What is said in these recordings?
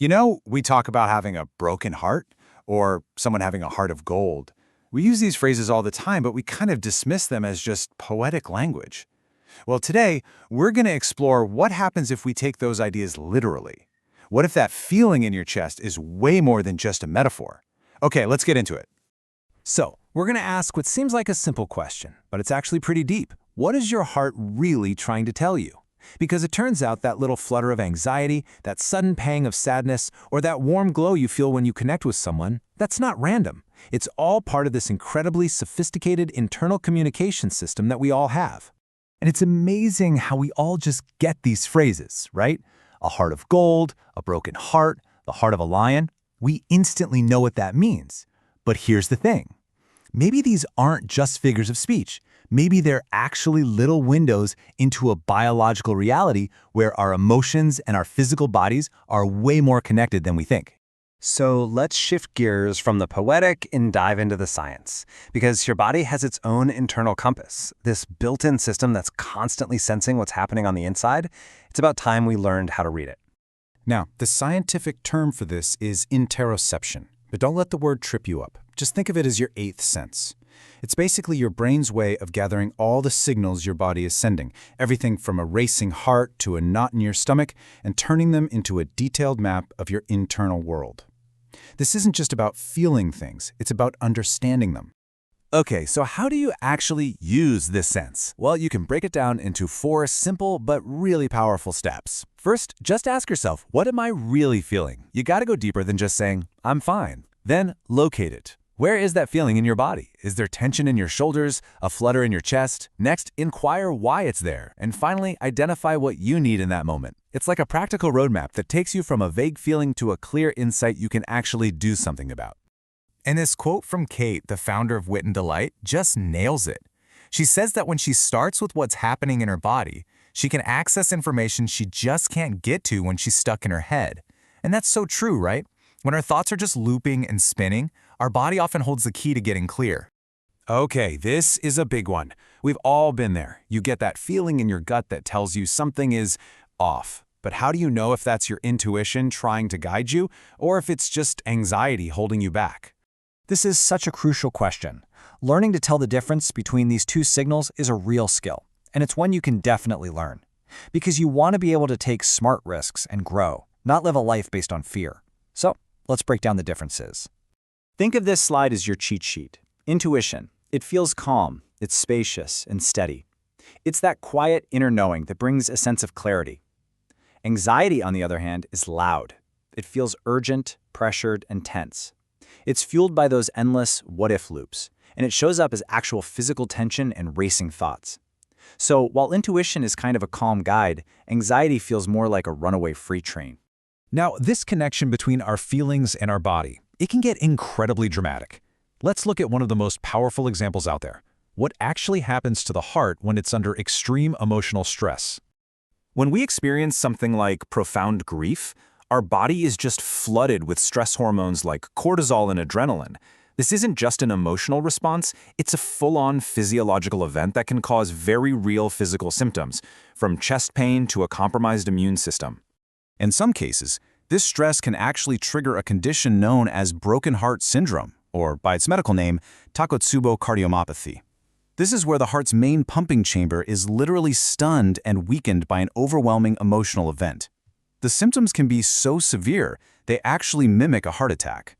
We talk about having a broken heart or someone having a heart of gold. We use these phrases all the time, but we kind of dismiss them as just poetic language. Well, today, we're going to explore what happens if we take those ideas literally. What if that feeling in your chest is way more than just a metaphor? Okay, let's get into it. So, we're going to ask what seems like a simple question, but it's actually pretty deep. What is your heart really trying to tell you? Because it turns out that little flutter of anxiety, that sudden pang of sadness, or that warm glow you feel when you connect with someone, that's not random. It's all part of this incredibly sophisticated internal communication system that we all have. And it's amazing how we all just get these phrases, right? A heart of gold, a broken heart, the heart of a lion. We instantly know what that means. But here's the thing. Maybe these aren't just figures of speech. Maybe they're actually little windows into a biological reality where our emotions and our physical bodies are way more connected than we think. So let's shift gears from the poetic and dive into the science, because your body has its own internal compass, this built-in system that's constantly sensing what's happening on the inside. It's about time we learned how to read it. Now, the scientific term for this is interoception, but don't let the word trip you up. Just think of it as your eighth sense. It's basically your brain's way of gathering all the signals your body is sending, everything from a racing heart to a knot in your stomach, and turning them into a detailed map of your internal world. This isn't just about feeling things, it's about understanding them. Okay, so how do you actually use this sense? Well, you can break it down into 4 simple but really powerful steps. First, just ask yourself, what am I really feeling? You gotta go deeper than just saying, I'm fine. Then, locate it. Where is that feeling in your body? Is there tension in your shoulders, a flutter in your chest? Next, inquire why it's there. And finally, identify what you need in that moment. It's like a practical roadmap that takes you from a vague feeling to a clear insight you can actually do something about. And this quote from Kate, the founder of Wit and Delight, just nails it. She says that when she starts with what's happening in her body, she can access information she just can't get to when she's stuck in her head. And that's so true, right? When our thoughts are just looping and spinning, our body often holds the key to getting clear. Okay, this is a big one. We've all been there. You get that feeling in your gut that tells you something is off. But how do you know if that's your intuition trying to guide you, or if it's just anxiety holding you back? This is such a crucial question. Learning to tell the difference between these two signals is a real skill, and it's one you can definitely learn. Because you want to be able to take smart risks and grow, not live a life based on fear. So, let's break down the differences. Think of this slide as your cheat sheet. Intuition. It feels calm, it's spacious, and steady. It's that quiet inner knowing that brings a sense of clarity. Anxiety, on the other hand, is loud. It feels urgent, pressured, and tense. It's fueled by those endless what-if loops, and it shows up as actual physical tension and racing thoughts. So, while intuition is kind of a calm guide, anxiety feels more like a runaway freight train. Now, this connection between our feelings and our body, it can get incredibly dramatic. Let's look at one of the most powerful examples out there. What actually happens to the heart when it's under extreme emotional stress? When we experience something like profound grief, our body is just flooded with stress hormones like cortisol and adrenaline. This isn't just an emotional response, it's a full-on physiological event that can cause very real physical symptoms, from chest pain to a compromised immune system. In some cases, this stress can actually trigger a condition known as broken heart syndrome, or by its medical name, Takotsubo cardiomyopathy. This is where the heart's main pumping chamber is literally stunned and weakened by an overwhelming emotional event. The symptoms can be so severe, they actually mimic a heart attack.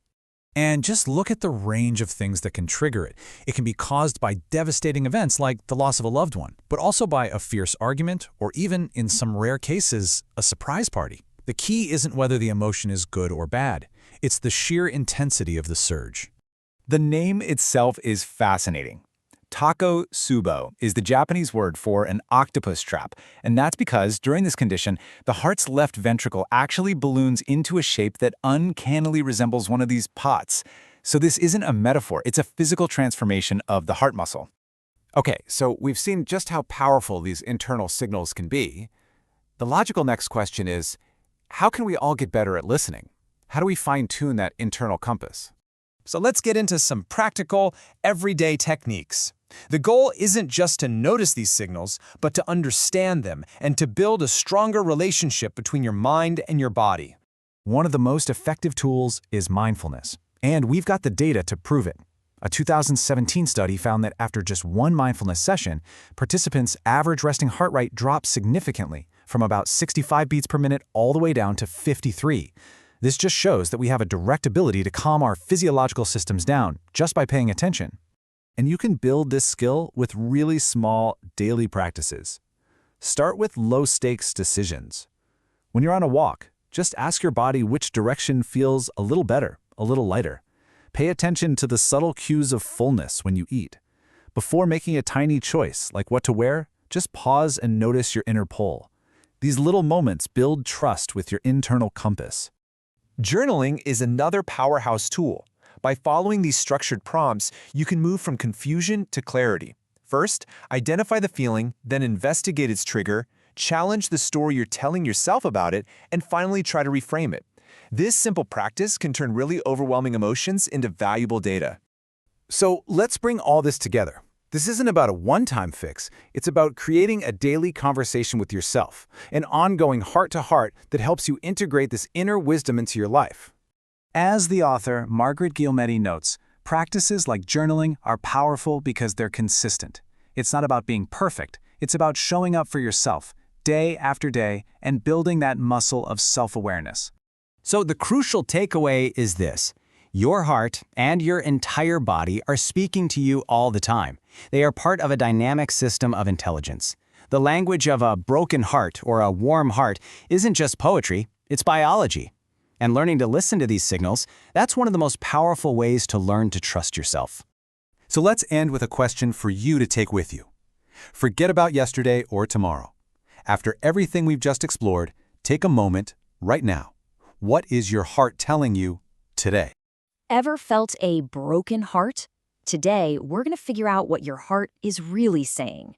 And just look at the range of things that can trigger it. It can be caused by devastating events like the loss of a loved one, but also by a fierce argument, or even, in some rare cases, a surprise party. The key isn't whether the emotion is good or bad. It's the sheer intensity of the surge. The name itself is fascinating. Takotsubo is the Japanese word for an octopus trap, and that's because during this condition, the heart's left ventricle actually balloons into a shape that uncannily resembles one of these pots. So this isn't a metaphor, it's a physical transformation of the heart muscle. Okay, so we've seen just how powerful these internal signals can be. The logical next question is, how can we all get better at listening? How do we fine-tune that internal compass? So let's get into some practical, everyday techniques. The goal isn't just to notice these signals, but to understand them and to build a stronger relationship between your mind and your body. One of the most effective tools is mindfulness, and we've got the data to prove it. A 2017 study found that after just one mindfulness session, participants' average resting heart rate dropped significantly, from about 65 beats per minute all the way down to 53. This just shows that we have a direct ability to calm our physiological systems down just by paying attention. And you can build this skill with really small daily practices. Start with low-stakes decisions. When you're on a walk, just ask your body which direction feels a little better, a little lighter. Pay attention to the subtle cues of fullness when you eat. Before making a tiny choice, like what to wear, just pause and notice your inner pull. These little moments build trust with your internal compass. Journaling is another powerhouse tool. By following these structured prompts, you can move from confusion to clarity. First, identify the feeling, then investigate its trigger, challenge the story you're telling yourself about it, and finally try to reframe it. This simple practice can turn really overwhelming emotions into valuable data. So let's bring all this together. This isn't about a one-time fix. It's about creating a daily conversation with yourself, an ongoing heart-to-heart that helps you integrate this inner wisdom into your life. As the author, Margaret Guilmetti, notes, practices like journaling are powerful because they're consistent. It's not about being perfect. It's about showing up for yourself, day after day, and building that muscle of self-awareness. So the crucial takeaway is this. Your heart and your entire body are speaking to you all the time. They are part of a dynamic system of intelligence. The language of a broken heart or a warm heart isn't just poetry, it's biology. And learning to listen to these signals, that's one of the most powerful ways to learn to trust yourself. So let's end with a question for you to take with you. Forget about yesterday or tomorrow. After everything we've just explored, take a moment right now. What is your heart telling you today? Ever felt a broken heart? Today, we're going to figure out what your heart is really saying.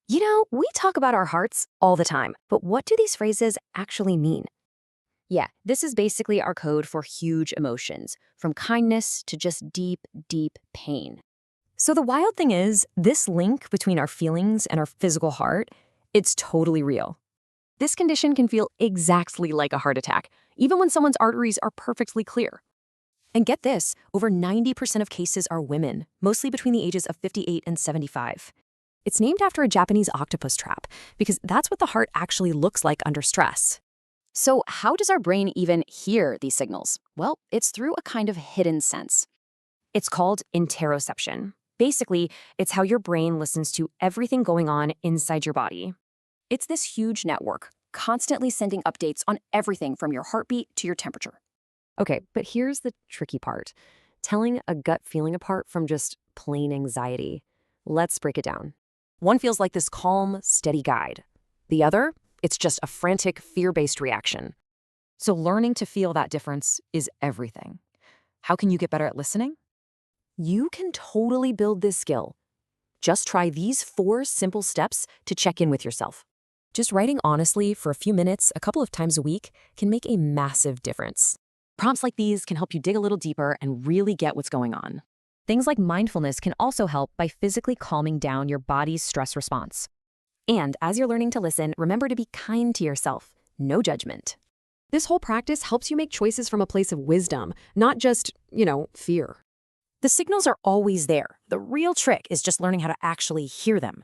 You know, we talk about our hearts all the time, but what do these phrases actually mean? Yeah, this is basically our code for huge emotions, from kindness to just deep, deep pain. So the wild thing is, this link between our feelings and our physical heart, it's totally real. This condition can feel exactly like a heart attack, even when someone's arteries are perfectly clear. And get this, over 90% of cases are women, mostly between the ages of 58 and 75. It's named after a Japanese octopus trap, because that's what the heart actually looks like under stress. So how does our brain even hear these signals? Well, it's through a kind of hidden sense. It's called interoception. Basically, it's how your brain listens to everything going on inside your body. It's this huge network, constantly sending updates on everything from your heartbeat to your temperature. Okay, but here's the tricky part. Telling a gut feeling apart from just plain anxiety. Let's break it down. One feels like this calm, steady guide. The other, it's just a frantic, fear-based reaction. So learning to feel that difference is everything. How can you get better at listening? You can totally build this skill. Just try these 4 simple steps to check in with yourself. Just writing honestly for a few minutes, a couple of times a week, can make a massive difference. Prompts like these can help you dig a little deeper and really get what's going on. Things like mindfulness can also help by physically calming down your body's stress response. And as you're learning to listen, remember to be kind to yourself. No judgment. This whole practice helps you make choices from a place of wisdom, not just, fear. The signals are always there. The real trick is just learning how to actually hear them.